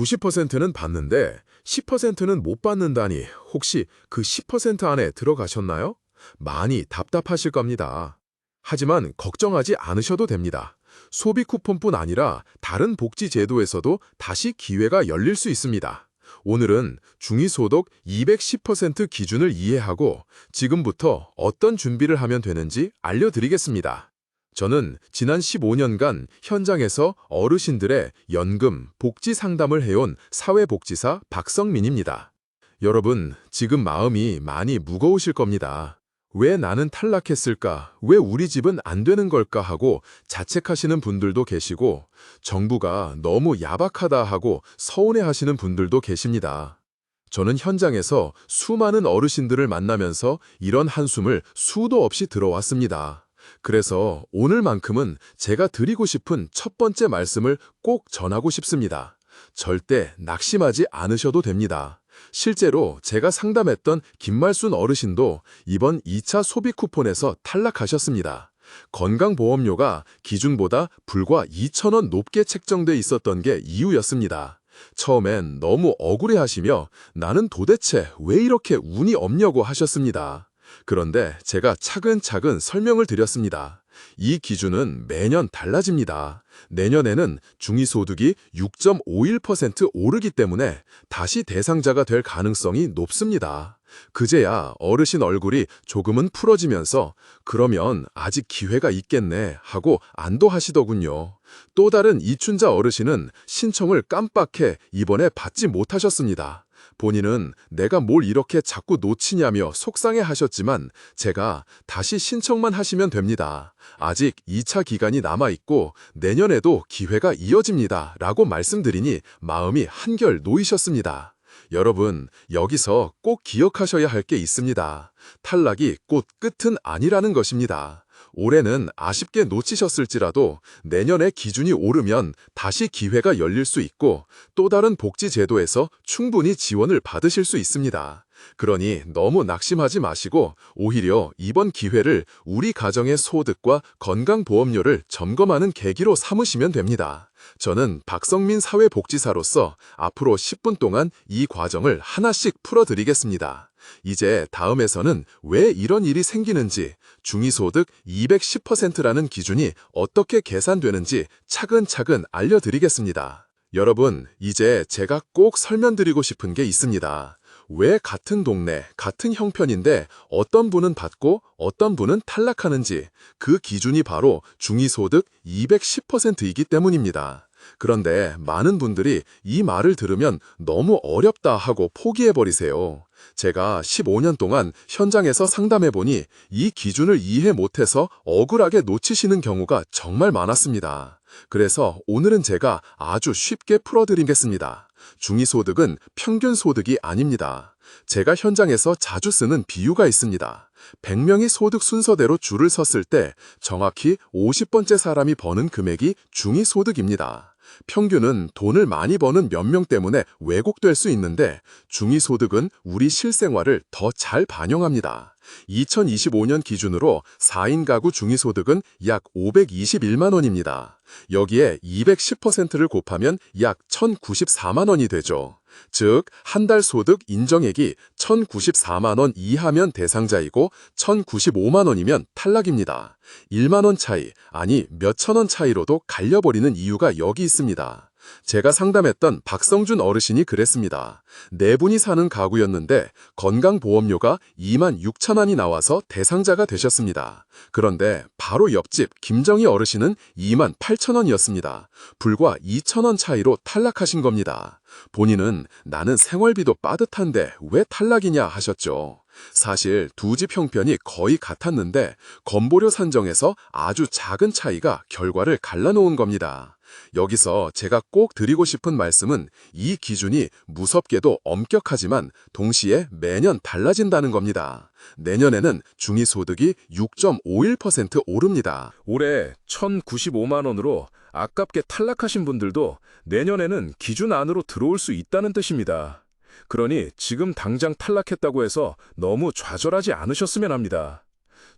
90%는 받는데 10%는 못 받는다니 혹시 그 10% 안에 들어가셨나요? 많이 답답하실 겁니다. 하지만 걱정하지 않으셔도 됩니다. 소비 쿠폰뿐 아니라 다른 복지 제도에서도 다시 기회가 열릴 수 있습니다. 오늘은 중위소득 210% 기준을 이해하고 지금부터 어떤 준비를 하면 되는지 알려드리겠습니다. 저는 지난 15년간 현장에서 어르신들의 연금, 복지 상담을 해온 사회복지사 박성민입니다. 여러분, 지금 마음이 많이 무거우실 겁니다. 왜 나는 탈락했을까? 왜 우리 집은 안 되는 걸까? 하고 자책하시는 분들도 계시고 정부가 너무 야박하다 하고 서운해하시는 분들도 계십니다. 저는 현장에서 수많은 어르신들을 만나면서 이런 한숨을 수도 없이 들어왔습니다. 그래서 오늘만큼은 제가 드리고 싶은 첫 번째 말씀을 꼭 전하고 싶습니다. 절대 낙심하지 않으셔도 됩니다. 실제로 제가 상담했던 김말순 어르신도 이번 2차 소비 쿠폰에서 탈락하셨습니다. 건강보험료가 기준보다 불과 2,000원 높게 책정돼 있었던 게 이유였습니다. 처음엔 너무 억울해하시며 나는 도대체 왜 이렇게 운이 없냐고 하셨습니다. 그런데 제가 차근차근 설명을 드렸습니다. 이 기준은 매년 달라집니다. 내년에는 중위소득이 6.51% 오르기 때문에 다시 대상자가 될 가능성이 높습니다. 그제야 어르신 얼굴이 조금은 풀어지면서 그러면 아직 기회가 있겠네 하고 안도하시더군요. 또 다른 이춘자 어르신은 신청을 깜빡해 이번에 받지 못하셨습니다. 본인은 내가 뭘 이렇게 자꾸 놓치냐며 속상해하셨지만 제가 다시 신청만 하시면 됩니다. 아직 2차 기간이 남아있고 내년에도 기회가 이어집니다. 라고 말씀드리니 마음이 한결 놓이셨습니다. 여러분, 여기서 꼭 기억하셔야 할 게 있습니다. 탈락이 곧 끝은 아니라는 것입니다. 올해는 아쉽게 놓치셨을지라도 내년에 기준이 오르면 다시 기회가 열릴 수 있고 또 다른 복지 제도에서 충분히 지원을 받으실 수 있습니다. 그러니 너무 낙심하지 마시고 오히려 이번 기회를 우리 가정의 소득과 건강보험료를 점검하는 계기로 삼으시면 됩니다. 저는 박성민 사회복지사로서 앞으로 10분 동안 이 과정을 하나씩 풀어드리겠습니다. 이제 다음에서는 왜 이런 일이 생기는지, 중위소득 210%라는 기준이 어떻게 계산되는지 차근차근 알려드리겠습니다. 여러분, 이제 제가 꼭 설명드리고 싶은 게 있습니다. 왜 같은 동네, 같은 형편인데 어떤 분은 받고 어떤 분은 탈락하는지 그 기준이 바로 중위소득 210%이기 때문입니다. 그런데 많은 분들이 이 말을 들으면 너무 어렵다 하고 포기해버리세요. 제가 15년 동안 현장에서 상담해보니 이 기준을 이해 못해서 억울하게 놓치시는 경우가 정말 많았습니다. 그래서 오늘은 제가 아주 쉽게 풀어드리겠습니다. 중위소득은 평균 소득이 아닙니다. 제가 현장에서 자주 쓰는 비유가 있습니다. 100명이 소득 순서대로 줄을 섰을 때 정확히 50번째 사람이 버는 금액이 중위소득입니다. 평균은 돈을 많이 버는 몇 명 때문에 왜곡될 수 있는데 중위소득은 우리 실생활을 더 잘 반영합니다. 2025년 기준으로 4인 가구 중위소득은 약 521만 원입니다. 여기에 210%를 곱하면 약 1,094만 원이 되죠. 즉, 한 달 소득 인정액이 1,094만 원 이하면 대상자이고 1,095만 원이면 탈락입니다. 1만 원 차이, 아니 몇천 원 차이로도 갈려버리는 이유가 여기 있습니다. 제가 상담했던 박성준 어르신이 그랬습니다. 네 분이 사는 가구였는데 건강보험료가 2만 6천 원이 나와서 대상자가 되셨습니다. 그런데 바로 옆집 김정희 어르신은 2만 8천 원이었습니다. 불과 2천 원 차이로 탈락하신 겁니다. 본인은 나는 생활비도 빠듯한데 왜 탈락이냐 하셨죠. 사실 두 집 형편이 거의 같았는데 건보료 산정에서 아주 작은 차이가 결과를 갈라놓은 겁니다. 여기서 제가 꼭 드리고 싶은 말씀은 이 기준이 무섭게도 엄격하지만 동시에 매년 달라진다는 겁니다. 내년에는 중위소득이 6.51% 오릅니다. 올해 1,095만 원으로 아깝게 탈락하신 분들도 내년에는 기준 안으로 들어올 수 있다는 뜻입니다. 그러니 지금 당장 탈락했다고 해서 너무 좌절하지 않으셨으면 합니다.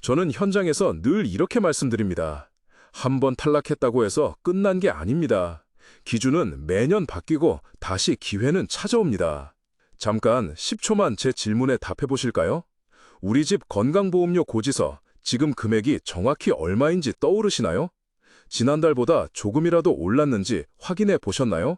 저는 현장에서 늘 이렇게 말씀드립니다. 한 번 탈락했다고 해서 끝난 게 아닙니다. 기준은 매년 바뀌고 다시 기회는 찾아옵니다. 잠깐 10초만 제 질문에 답해 보실까요? 우리 집 건강보험료 고지서, 지금 금액이 정확히 얼마인지 떠오르시나요? 지난달보다 조금이라도 올랐는지 확인해 보셨나요?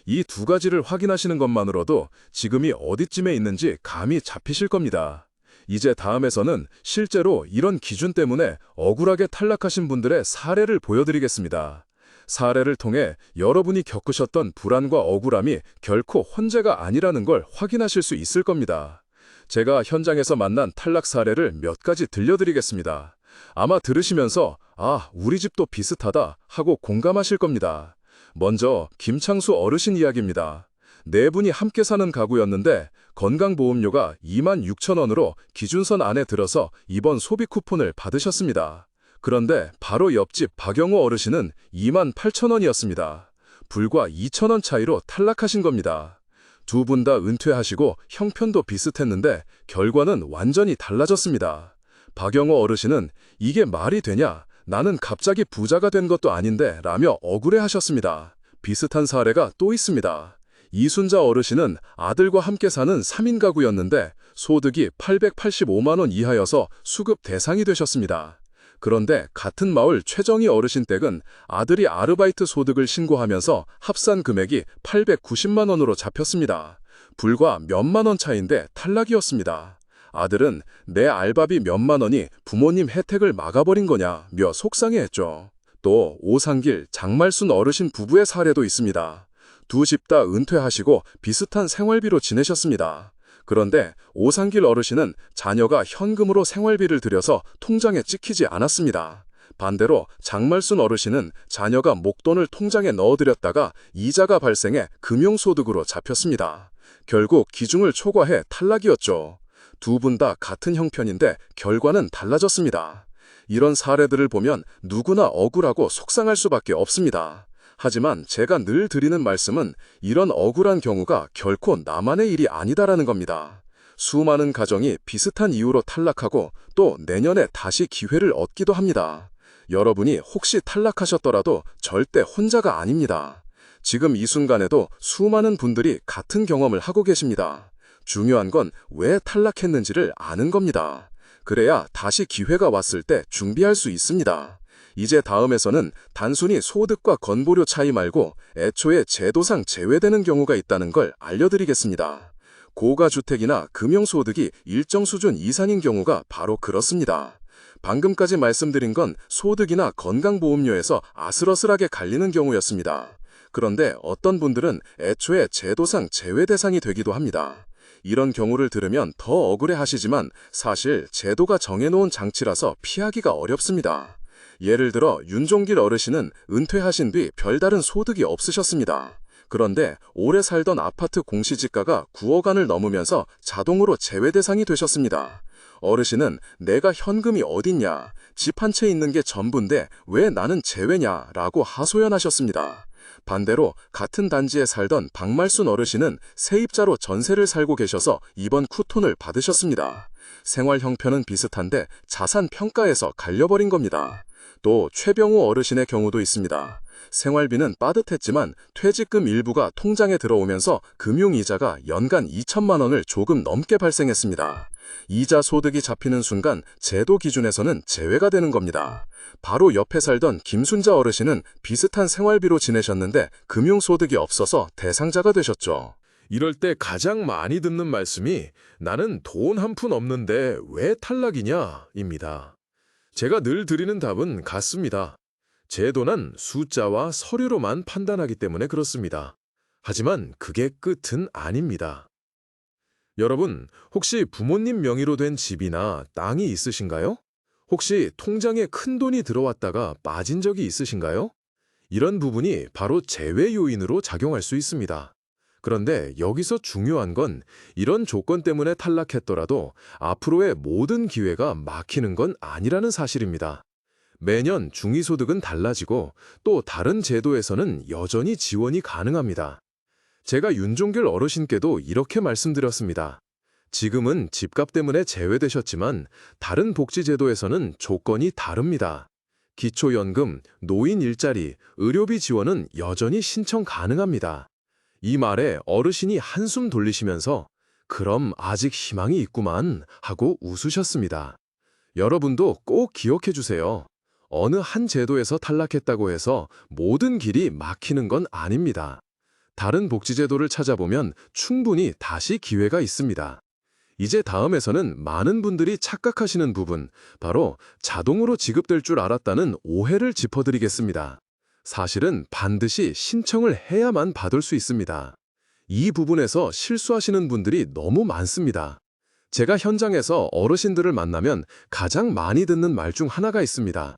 이 두 가지를 확인하시는 것만으로도 지금이 어디쯤에 있는지 감이 잡히실 겁니다. 이제 다음에서는 실제로 이런 기준 때문에 억울하게 탈락하신 분들의 사례를 보여드리겠습니다. 사례를 통해 여러분이 겪으셨던 불안과 억울함이 결코 혼재가 아니라는 걸 확인하실 수 있을 겁니다. 제가 현장에서 만난 탈락 사례를 몇 가지 들려드리겠습니다. 아마 들으시면서 아, 우리 집도 비슷하다 하고 공감하실 겁니다. 먼저 김창수 어르신 이야기입니다. 네 분이 함께 사는 가구였는데 건강보험료가 26,000원으로 기준선 안에 들어서 이번 소비 쿠폰을 받으셨습니다. 그런데 바로 옆집 박영호 어르신은 28,000원이었습니다. 불과 2,000원 차이로 탈락하신 겁니다. 두 분 다 은퇴하시고 형편도 비슷했는데 결과는 완전히 달라졌습니다. 박영호 어르신은 이게 말이 되냐? 나는 갑자기 부자가 된 것도 아닌데 라며 억울해하셨습니다. 비슷한 사례가 또 있습니다. 이순자 어르신은 아들과 함께 사는 3인 가구였는데 소득이 885만 원 이하여서 수급 대상이 되셨습니다. 그런데 같은 마을 최정희 어르신 댁은 아들이 아르바이트 소득을 신고하면서 합산 금액이 890만 원으로 잡혔습니다. 불과 몇만 원 차이인데 탈락이었습니다. 아들은 내 알바비 몇만 원이 부모님 혜택을 막아버린 거냐며 속상해했죠. 또 오상길, 장말순 어르신 부부의 사례도 있습니다. 두 집 다 은퇴하시고 비슷한 생활비로 지내셨습니다. 그런데 오상길 어르신은 자녀가 현금으로 생활비를 들여서 통장에 찍히지 않았습니다. 반대로 장말순 어르신은 자녀가 목돈을 통장에 넣어드렸다가 이자가 발생해 금융소득으로 잡혔습니다. 결국 기준을 초과해 탈락이었죠. 두 분 다 같은 형편인데 결과는 달라졌습니다. 이런 사례들을 보면 누구나 억울하고 속상할 수밖에 없습니다. 하지만 제가 늘 드리는 말씀은 이런 억울한 경우가 결코 나만의 일이 아니다라는 겁니다. 수많은 가정이 비슷한 이유로 탈락하고 또 내년에 다시 기회를 얻기도 합니다. 여러분이 혹시 탈락하셨더라도 절대 혼자가 아닙니다. 지금 이 순간에도 수많은 분들이 같은 경험을 하고 계십니다. 중요한 건 왜 탈락했는지를 아는 겁니다. 그래야 다시 기회가 왔을 때 준비할 수 있습니다. 이제 다음에서는 단순히 소득과 건보료 차이 말고 애초에 제도상 제외되는 경우가 있다는 걸 알려드리겠습니다. 고가주택이나 금융소득이 일정 수준 이상인 경우가 바로 그렇습니다. 방금까지 말씀드린 건 소득이나 건강보험료에서 아슬아슬하게 갈리는 경우였습니다. 그런데 어떤 분들은 애초에 제도상 제외 대상이 되기도 합니다. 이런 경우를 들으면 더 억울해하시지만 사실 제도가 정해놓은 장치라서 피하기가 어렵습니다. 예를 들어 윤종길 어르신은 은퇴하신 뒤 별다른 소득이 없으셨습니다. 그런데 오래 살던 아파트 공시지가가 9억 원을 넘으면서 자동으로 제외 대상이 되셨습니다. 어르신은 내가 현금이 어딨냐, 집 한 채 있는 게 전부인데 왜 나는 제외냐 라고 하소연하셨습니다. 반대로 같은 단지에 살던 박말순 어르신은 세입자로 전세를 살고 계셔서 이번 쿠폰을 받으셨습니다. 생활 형편은 비슷한데 자산 평가에서 갈려버린 겁니다. 또 최병우 어르신의 경우도 있습니다. 생활비는 빠듯했지만 퇴직금 일부가 통장에 들어오면서 금융이자가 연간 2천만 원을 조금 넘게 발생했습니다. 이자 소득이 잡히는 순간 제도 기준에서는 제외가 되는 겁니다. 바로 옆에 살던 김순자 어르신은 비슷한 생활비로 지내셨는데 금융소득이 없어서 대상자가 되셨죠. 이럴 때 가장 많이 듣는 말씀이 나는 돈 한 푼 없는데 왜 탈락이냐 입니다. 제가 늘 드리는 답은 같습니다. 제도는 숫자와 서류로만 판단하기 때문에 그렇습니다. 하지만 그게 끝은 아닙니다. 여러분, 혹시 부모님 명의로 된 집이나 땅이 있으신가요? 혹시 통장에 큰 돈이 들어왔다가 빠진 적이 있으신가요? 이런 부분이 바로 제외 요인으로 작용할 수 있습니다. 그런데 여기서 중요한 건 이런 조건 때문에 탈락했더라도 앞으로의 모든 기회가 막히는 건 아니라는 사실입니다. 매년 중위소득은 달라지고 또 다른 제도에서는 여전히 지원이 가능합니다. 제가 윤종길 어르신께도 이렇게 말씀드렸습니다. 지금은 집값 때문에 제외되셨지만 다른 복지제도에서는 조건이 다릅니다. 기초연금, 노인 일자리, 의료비 지원은 여전히 신청 가능합니다. 이 말에 어르신이 한숨 돌리시면서 그럼 아직 희망이 있구만 하고 웃으셨습니다. 여러분도 꼭 기억해 주세요. 어느 한 제도에서 탈락했다고 해서 모든 길이 막히는 건 아닙니다. 다른 복지제도를 찾아보면 충분히 다시 기회가 있습니다. 이제 다음에서는 많은 분들이 착각하시는 부분, 바로 자동으로 지급될 줄 알았다는 오해를 짚어드리겠습니다. 사실은 반드시 신청을 해야만 받을 수 있습니다. 이 부분에서 실수하시는 분들이 너무 많습니다. 제가 현장에서 어르신들을 만나면 가장 많이 듣는 말 중 하나가 있습니다.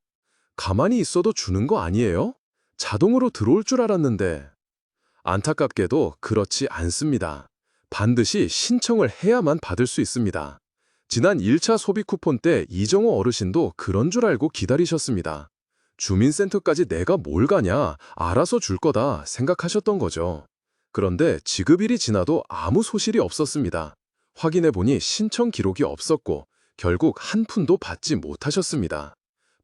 가만히 있어도 주는 거 아니에요? 자동으로 들어올 줄 알았는데. 안타깝게도 그렇지 않습니다. 반드시 신청을 해야만 받을 수 있습니다. 지난 1차 소비 쿠폰 때 이정호 어르신도 그런 줄 알고 기다리셨습니다. 주민센터까지 내가 뭘 가냐, 알아서 줄 거다 생각하셨던 거죠. 그런데 지급일이 지나도 아무 소실이 없었습니다. 확인해보니 신청 기록이 없었고 결국 한 푼도 받지 못하셨습니다.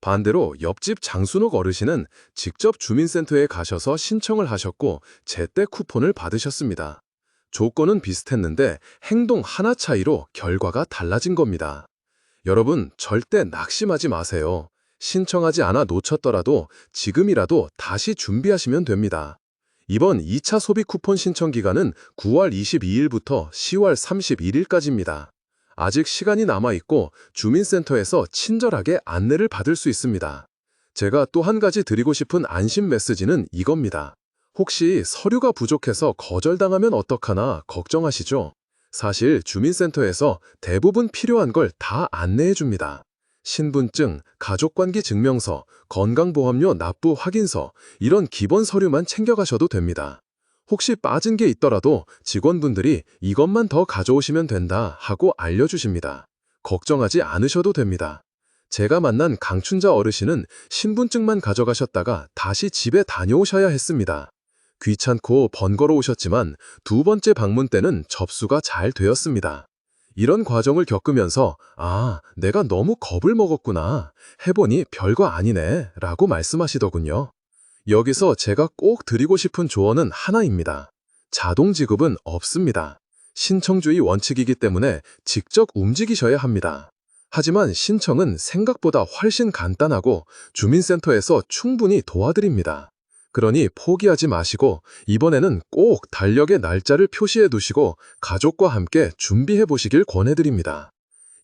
반대로 옆집 장순옥 어르신은 직접 주민센터에 가셔서 신청을 하셨고 제때 쿠폰을 받으셨습니다. 조건은 비슷했는데 행동 하나 차이로 결과가 달라진 겁니다. 여러분, 절대 낙심하지 마세요. 신청하지 않아 놓쳤더라도 지금이라도 다시 준비하시면 됩니다. 이번 2차 소비 쿠폰 신청 기간은 9월 22일부터 10월 31일까지입니다. 아직 시간이 남아있고 주민센터에서 친절하게 안내를 받을 수 있습니다. 제가 또 한 가지 드리고 싶은 안심 메시지는 이겁니다. 혹시 서류가 부족해서 거절당하면 어떡하나 걱정하시죠? 사실 주민센터에서 대부분 필요한 걸 다 안내해 줍니다. 신분증, 가족관계 증명서, 건강보험료 납부 확인서, 이런 기본 서류만 챙겨가셔도 됩니다. 혹시 빠진 게 있더라도 직원분들이 이것만 더 가져오시면 된다 하고 알려주십니다. 걱정하지 않으셔도 됩니다. 제가 만난 강춘자 어르신은 신분증만 가져가셨다가 다시 집에 다녀오셔야 했습니다. 귀찮고 번거로우셨지만 두 번째 방문 때는 접수가 잘 되었습니다. 이런 과정을 겪으면서 내가 너무 겁을 먹었구나. 해보니 별거 아니네 라고 말씀하시더군요. 여기서 제가 꼭 드리고 싶은 조언은 하나입니다. 자동 지급은 없습니다. 신청주의 원칙이기 때문에 직접 움직이셔야 합니다. 하지만 신청은 생각보다 훨씬 간단하고 주민센터에서 충분히 도와드립니다. 그러니 포기하지 마시고 이번에는 꼭 달력에 날짜를 표시해 두시고 가족과 함께 준비해 보시길 권해드립니다.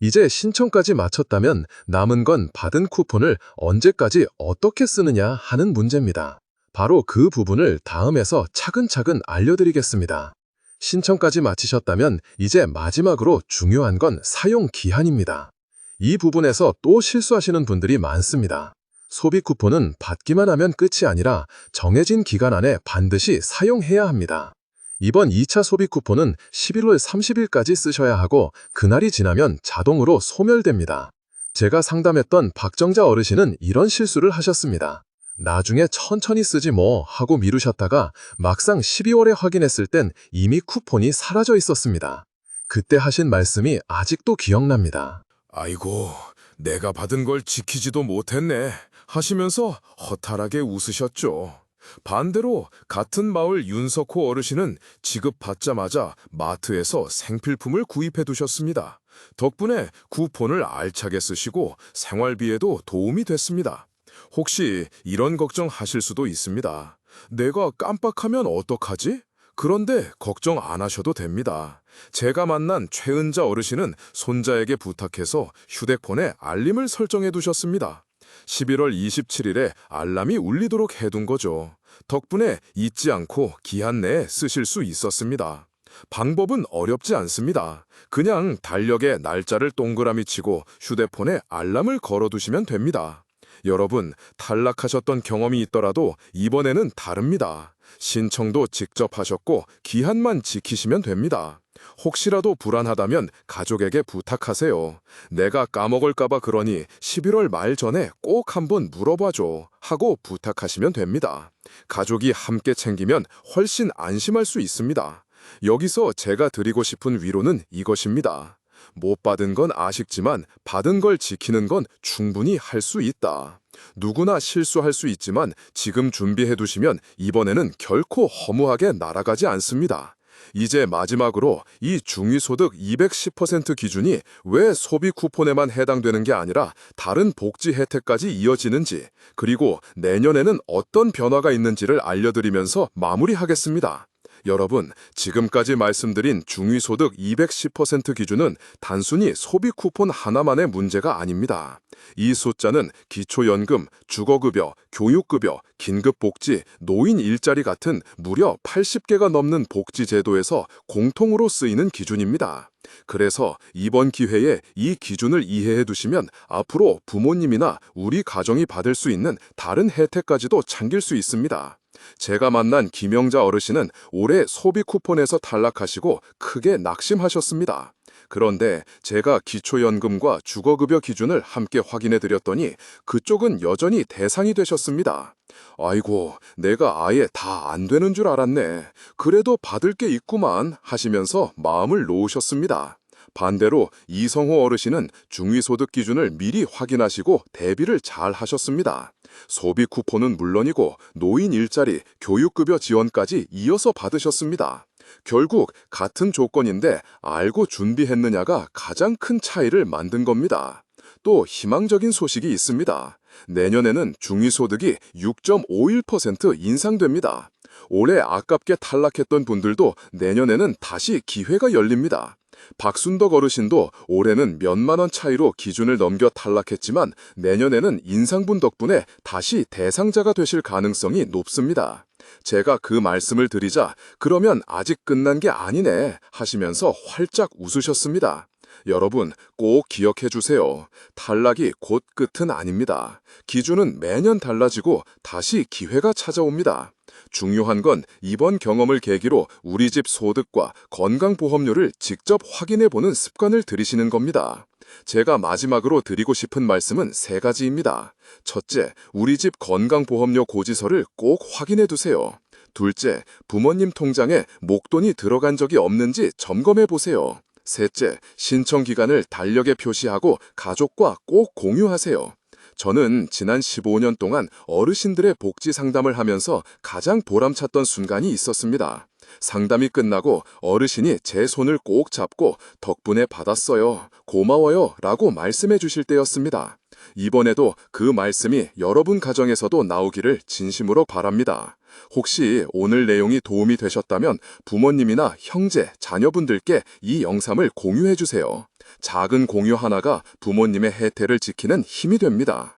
이제 신청까지 마쳤다면 남은 건 받은 쿠폰을 언제까지 어떻게 쓰느냐 하는 문제입니다. 바로 그 부분을 다음에서 차근차근 알려드리겠습니다. 신청까지 마치셨다면 이제 마지막으로 중요한 건 사용 기한입니다. 이 부분에서 또 실수하시는 분들이 많습니다. 소비 쿠폰은 받기만 하면 끝이 아니라 정해진 기간 안에 반드시 사용해야 합니다. 이번 2차 소비 쿠폰은 11월 30일까지 쓰셔야 하고 그날이 지나면 자동으로 소멸됩니다. 제가 상담했던 박정자 어르신은 이런 실수를 하셨습니다. 나중에 천천히 쓰지 뭐 하고 미루셨다가 막상 12월에 확인했을 땐 이미 쿠폰이 사라져 있었습니다. 그때 하신 말씀이 아직도 기억납니다. 아이고, 내가 받은 걸 지키지도 못했네 하시면서 허탈하게 웃으셨죠. 반대로 같은 마을 윤석호 어르신은 지급받자마자 마트에서 생필품을 구입해 두셨습니다. 덕분에 쿠폰을 알차게 쓰시고 생활비에도 도움이 됐습니다. 혹시 이런 걱정하실 수도 있습니다. 내가 깜빡하면 어떡하지? 그런데 걱정 안 하셔도 됩니다. 제가 만난 최은자 어르신은 손자에게 부탁해서 휴대폰에 알림을 설정해 두셨습니다. 11월 27일에 알람이 울리도록 해둔 거죠. 덕분에 잊지 않고 기한 내에 쓰실 수 있었습니다. 방법은 어렵지 않습니다. 그냥 달력에 날짜를 동그라미 치고 휴대폰에 알람을 걸어두시면 됩니다. 여러분, 탈락하셨던 경험이 있더라도 이번에는 다릅니다. 신청도 직접 하셨고 기한만 지키시면 됩니다. 혹시라도 불안하다면 가족에게 부탁하세요. 내가 까먹을까봐 그러니 11월 말 전에 꼭 한번 물어봐줘 하고 부탁하시면 됩니다. 가족이 함께 챙기면 훨씬 안심할 수 있습니다. 여기서 제가 드리고 싶은 위로는 이것입니다. 못 받은 건 아쉽지만 받은 걸 지키는 건 충분히 할 수 있다. 누구나 실수할 수 있지만 지금 준비해 두시면 이번에는 결코 허무하게 날아가지 않습니다. 이제 마지막으로 이 중위소득 210% 기준이 왜 소비 쿠폰에만 해당되는 게 아니라 다른 복지 혜택까지 이어지는지, 그리고 내년에는 어떤 변화가 있는지를 알려드리면서 마무리하겠습니다. 여러분, 지금까지 말씀드린 중위소득 210% 기준은 단순히 소비 쿠폰 하나만의 문제가 아닙니다. 이 숫자는 기초연금, 주거급여, 교육급여, 긴급복지, 노인 일자리 같은 무려 80개가 넘는 복지 제도에서 공통으로 쓰이는 기준입니다. 그래서 이번 기회에 이 기준을 이해해 두시면 앞으로 부모님이나 우리 가정이 받을 수 있는 다른 혜택까지도 챙길 수 있습니다. 제가 만난 김영자 어르신은 올해 소비 쿠폰에서 탈락하시고 크게 낙심하셨습니다. 그런데 제가 기초연금과 주거급여 기준을 함께 확인해 드렸더니 그쪽은 여전히 대상이 되셨습니다. 아이고, 내가 아예 다 안 되는 줄 알았네. 그래도 받을 게 있구만 하시면서 마음을 놓으셨습니다. 반대로 이성호 어르신은 중위소득 기준을 미리 확인하시고 대비를 잘 하셨습니다. 소비 쿠폰은 물론이고 노인 일자리, 교육급여 지원까지 이어서 받으셨습니다. 결국 같은 조건인데 알고 준비했느냐가 가장 큰 차이를 만든 겁니다. 또 희망적인 소식이 있습니다. 내년에는 중위소득이 6.51% 인상됩니다. 올해 아깝게 탈락했던 분들도 내년에는 다시 기회가 열립니다. 박순덕 어르신도 올해는 몇만 원 차이로 기준을 넘겨 탈락했지만 내년에는 인상분 덕분에 다시 대상자가 되실 가능성이 높습니다. 제가 그 말씀을 드리자 그러면 아직 끝난 게 아니네 하시면서 활짝 웃으셨습니다. 여러분 꼭 기억해 주세요. 탈락이 곧 끝은 아닙니다. 기준은 매년 달라지고 다시 기회가 찾아옵니다. 중요한 건 이번 경험을 계기로 우리 집 소득과 건강보험료를 직접 확인해 보는 습관을 들이시는 겁니다. 제가 마지막으로 드리고 싶은 말씀은 세 가지입니다. 첫째, 우리 집 건강보험료 고지서를 꼭 확인해 두세요. 둘째, 부모님 통장에 목돈이 들어간 적이 없는지 점검해 보세요. 셋째, 신청 기간을 달력에 표시하고 가족과 꼭 공유하세요. 저는 지난 15년 동안 어르신들의 복지 상담을 하면서 가장 보람찼던 순간이 있었습니다. 상담이 끝나고 어르신이 제 손을 꼭 잡고 덕분에 받았어요, 고마워요 라고 말씀해 주실 때였습니다. 이번에도 그 말씀이 여러분 가정에서도 나오기를 진심으로 바랍니다. 혹시 오늘 내용이 도움이 되셨다면 부모님이나 형제, 자녀분들께 이 영상을 공유해 주세요. 작은 공유 하나가 부모님의 혜택을 지키는 힘이 됩니다.